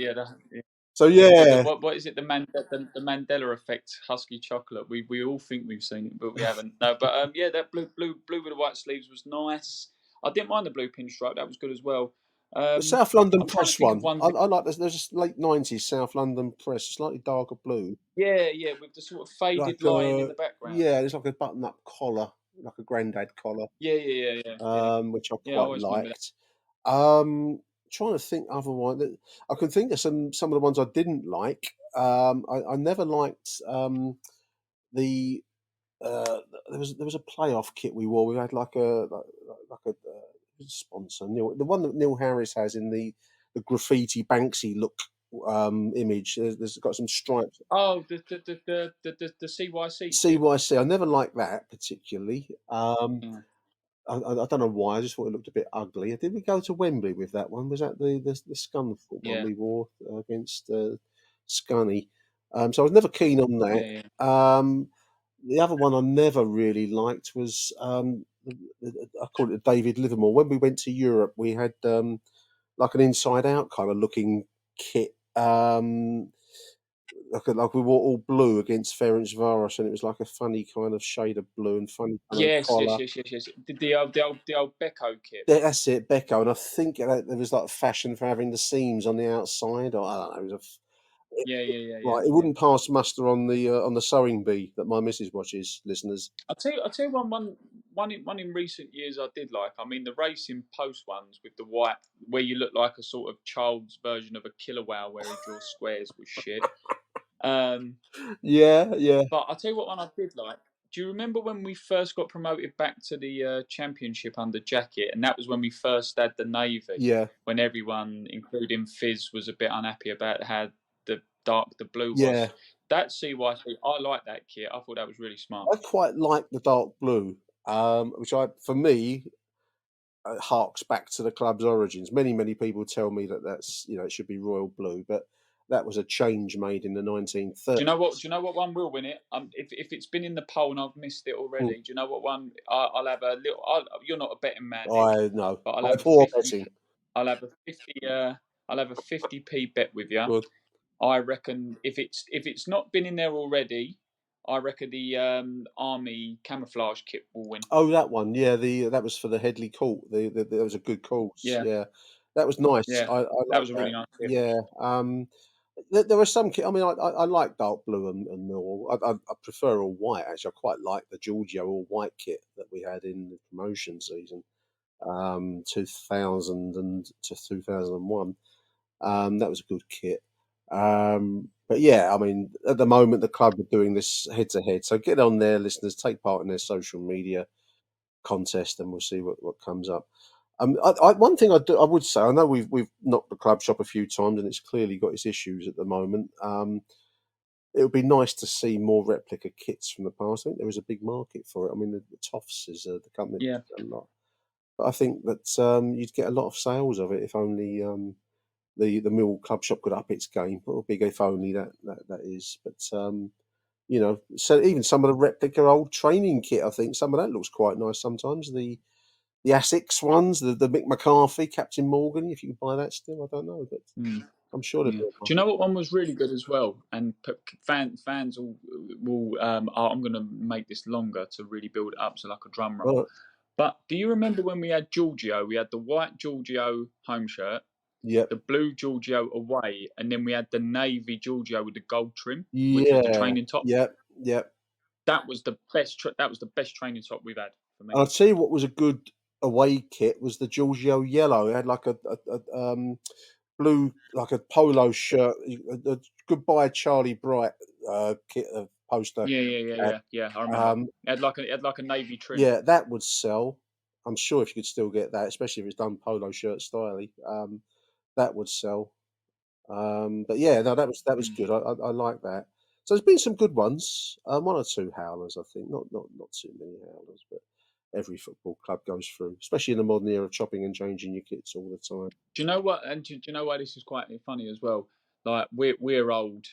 So yeah, what is it? The Mandela effect, Husky chocolate. We all think we've seen it, but we haven't. No, but yeah, that blue with the white sleeves was nice. I didn't mind the blue pinstripe; that was good as well. The South London Press one. I like this. There's a late 90s South London Press, slightly darker blue. Yeah, with the sort of faded line in the background. Yeah, it's like a button-up collar, like a grandad collar. Yeah. Which I quite liked. Trying to think otherwise. I can think of some of the ones I didn't like. I never liked the. There was a playoff kit we wore. We had like a sponsor, the one that Neil Harris has in the graffiti Banksy look image. There's got some stripes. Oh, the CYC. CYC. I never liked that particularly. I don't know why. I just thought it looked a bit ugly. Did we go to Wembley with that one? Was that the Scunthorpe one we wore against Scunny? So I was never keen on that. The other one I never really liked was I call it David Livermore. When we went to Europe, we had like an inside out kind of looking kit. Like we wore all blue against Ferencvaros, and it was like a funny kind of shade of blue and funny kind of collar. Yes. The old Becco kit. That's it, Becco, and I think there was like a fashion for having the seams on the outside, or I don't know. It was Right, it wouldn't pass muster on the sewing bee that my missus watches, listeners. I'll tell you one in recent years I did like. I mean, the Racing Post ones with the white, where you look like a sort of child's version of a Killer Wow where he draws squares was shit. Yeah. But I'll tell you what one I did like. Do you remember when we first got promoted back to the Championship under Jacket? And that was when we first had the Navy. Yeah. When everyone, including Fizz, was a bit unhappy about how dark the blue was. Yeah. That CYC, I like that kit. I thought that was really smart. I quite like the dark blue, which for me harks back to the club's origins. Many people tell me that's it should be royal blue, but that was a change made in the 1930s. Do you know what one will win it? If it's been in the poll and I've missed it already, do you know what one? I'll have a little. You're not a betting man, Nick, I know. but I'll I have a abhor 50. betting. I'll have a 50. I'll have a 50p bet with you. Good. I reckon if it's not been in there already, I reckon the army camouflage kit will win. Oh, that one. Yeah, that was for the Headley Court. That was a good cause. Yeah, Yeah, that was nice. yeah, I that like was a that. really nice kit. Yeah. There were some kit. I mean, I like dark blue and Millwall. I prefer all white actually. I quite like the Giorgio all white kit that we had in the promotion season, 2000 to 2001. That was a good kit. But yeah, I mean, at the moment the club are doing this head to head. So get on there, listeners, take part in their social media contest, and we'll see what comes up. One thing I would say, I know we've knocked the club shop a few times, and it's clearly got its issues at the moment. It would be nice to see more replica kits from the past. I think there is a big market for it. I mean, the Toffs is the company Yeah, that does a lot, but I think that you'd get a lot of sales of it if only the Mill Club shop could up its game. Or big if only that is. But so even some of the replica old training kit, I think some of that looks quite nice sometimes. The Essex ones, the Mick McCarthy, Captain Morgan. If you can buy that still, I don't know, but I'm sure there'll yeah. be a Do you market. know what one was really good as well? And fans will. I'm going to make this longer to really build it up, so like a drum roll. Right. But do you remember when we had Giorgio? We had the white Giorgio home shirt, Yep. the blue Giorgio away, and then we had the navy Giorgio with the gold trim, which was the Yeah. training top. Yep. That was the best. That was the best training top we've had for me. And I'll tell you what was a good away kit was the Giorgio yellow. It had like a blue, like a polo shirt. A Goodbye Charlie Bright kit poster. Yeah. I remember. Um, It had like a navy trim. yeah, that would sell. I'm sure if you could still get that, especially if it's done polo shirt style, that would sell. But yeah, no, that was good. I like that. So there's been some good ones. One or two howlers, I think. Not too many howlers, but every football club goes through, especially in the modern era, chopping and changing your kits all the time. Do you know what? And do you know why this is quite funny as well? Like we're old,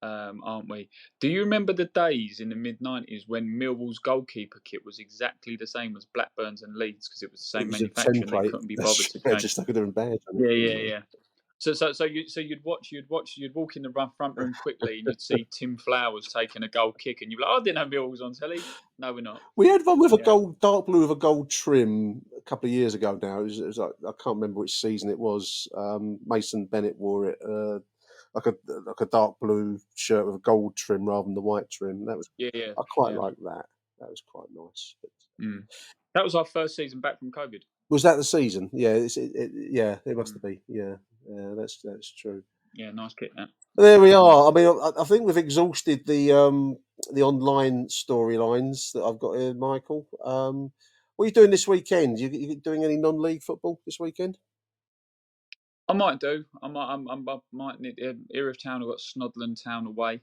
aren't we? Do you remember the days in the mid-90s when Millwall's goalkeeper kit was exactly the same as Blackburn's and Leeds because it was the It same was a manufacturer and they template. couldn't be bothered to Yeah, change? just stuck a different badge on Yeah. You'd walk in the front room quickly and you'd see Tim Flowers taking a goal kick and you'd be like, oh, I didn't know Millwall was on telly. No, we're not. We had one with a Yeah. dark blue with a gold trim a couple of years ago now. It was like, I can't remember which season it was. Mason Bennett wore it, like a dark blue shirt with a gold trim rather than the white trim. I quite Yeah. like that. That was quite nice. But That was our first season back from COVID. was that the season? Yeah, it must Mm. have been. Yeah, that's true. Yeah, nice kit that. There we are. I mean, I think we've exhausted the online storylines that I've got here, Michael. What are you doing this weekend? You doing any non-league football this weekend? I might do. I might need. Erith Town have got Snodland Town away.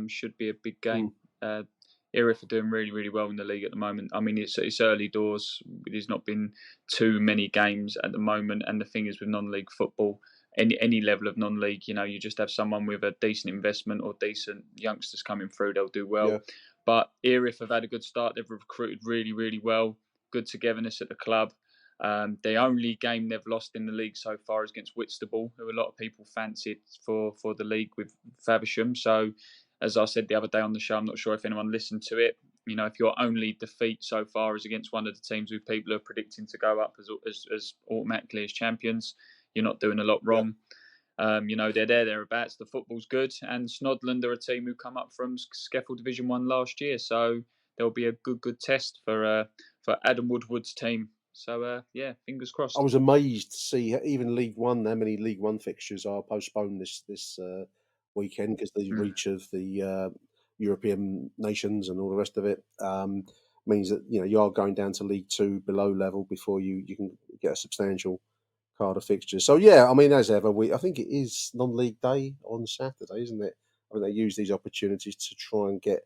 Should be a big game. Erith are doing really, really well in the league at the moment. I mean, it's early doors. There's not been too many games at the moment. And the thing is, with non-league football, any level of non-league, you just have someone with a decent investment or decent youngsters coming through. They'll do well. Yeah. But Erith have had a good start. They've recruited really, really well. Good togetherness at the club. The only game they've lost in the league so far is against Whitstable, who a lot of people fancied for the league with Faversham. So, as I said the other day on the show, I'm not sure if anyone listened to it. If your only defeat so far is against one of the teams who people are predicting to go up as automatically as champions, you're not doing a lot wrong. They're thereabouts. The football's good, and Snodland are a team who come up from Skeffel Division 1 last year, so there'll be a good test for Adam Woodward's team. So fingers I crossed. was amazed to see even League One. How many League One fixtures are postponed this weekend because the reach of the European nations and all the rest of it means that you are going down to League Two below level before you can get a substantial card of fixtures. So yeah, I mean, as ever, I think it is non-league day on Saturday, isn't it? I mean, they use these opportunities to try and get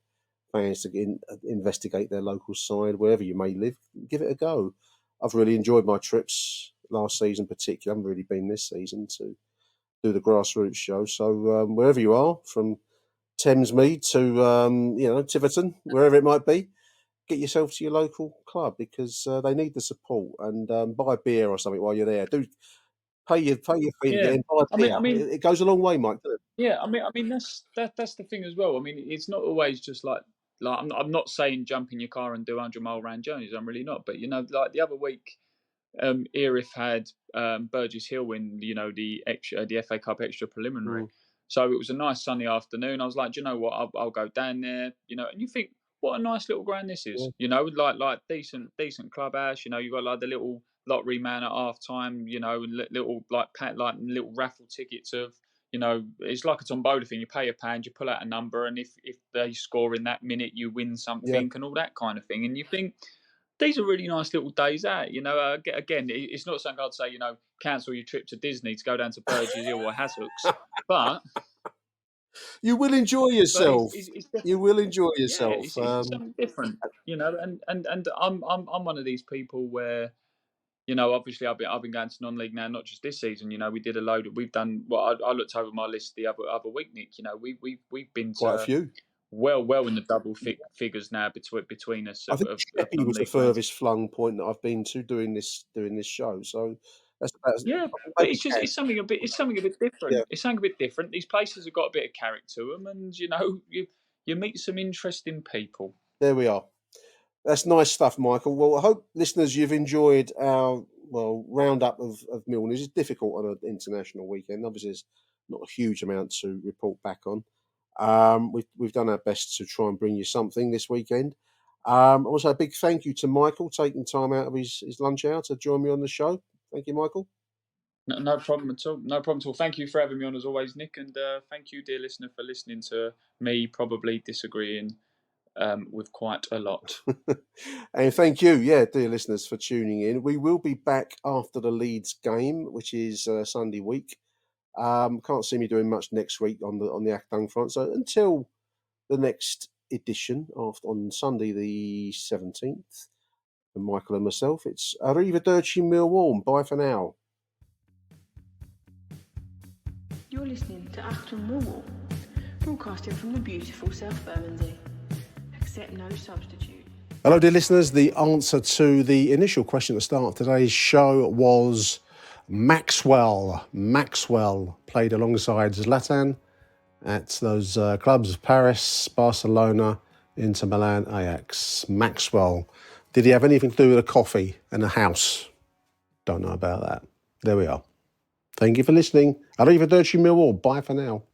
fans to investigate their local side wherever you may live. Give it a go. I've really enjoyed my trips last season, particularly. I haven't really been this season to do the grassroots show. So wherever you are, from Thamesmead to Tiverton, wherever it might be, get yourself to your local club because they need the support, and buy a beer or something while you're there. Do pay your fee to get Yeah. in, buy a beer. I mean, It goes a long way, Mike, doesn't it? yeah. I mean, that's the thing as well. I mean, it's not always just like I'm not saying jump in your car and do 100-mile round journeys. I'm really not. But like the other week, Erith had Burgess Hill in the FA Cup extra preliminary. So it was a nice sunny afternoon. I was like, do you know what? I'll go down there. And you think, what a nice little ground this is. Yeah. Like decent clubhouse. You got like the little lottery man at half time. Little little raffle tickets of. It's like a tombola thing. You pay £1, you pull out a number, and if they score in that minute, you win something and all that kind of thing. And you think, these are really nice little days out. Again, it's not something I'd say, cancel your trip to Disney to go down to Burgess Hill or Hassocks, but you will enjoy yourself. You will enjoy yourself. Yeah, it's something different, And I'm one of these people where, obviously I've been going to non-league now, not just this season. We did a load. We've done. Well, I looked over my list the other week, Nick. We've been to quite a few. Well in the double figures now between us. I think Sheppey was the furthest flung point that I've been to doing this show. So that's but it's something a bit different. Yeah. It's something a bit different. These places have got a bit of character to them, and you meet some interesting people. There we are. That's nice stuff, Michael. Well, I hope listeners you've enjoyed our roundup of Mill news. It's difficult on an international weekend. Obviously, there's not a huge amount to report back on. We've done our best to try and bring you something this weekend. Also, a big thank you to Michael taking time out of his lunch hour to join me on the show. Thank you, Michael. No problem at all. No problem at all. Thank you for having me on as always, Nick, and thank you, dear listener, for listening to me probably disagreeing with quite a lot. And thank you, dear listeners, for tuning in. We will be back after the Leeds game, which is Sunday week. Can't see me doing much next week on the Achtung front. So until the next edition on Sunday the 17th, from Michael and myself, it's Arrivederci Millwall. Bye for now. You're listening to AchtungMillwall, broadcasting from the beautiful South Bermondsey. Accept no substitute. Hello, dear listeners. The answer to the initial question at the start of today's show was Maxwell. Maxwell played alongside Zlatan at those clubs of Paris, Barcelona, Inter Milan, Ajax. Maxwell. Did he have anything to do with a coffee and a house? Don't know about that. There we are. Thank you for listening. Arrivederci Millwall. Bye for now.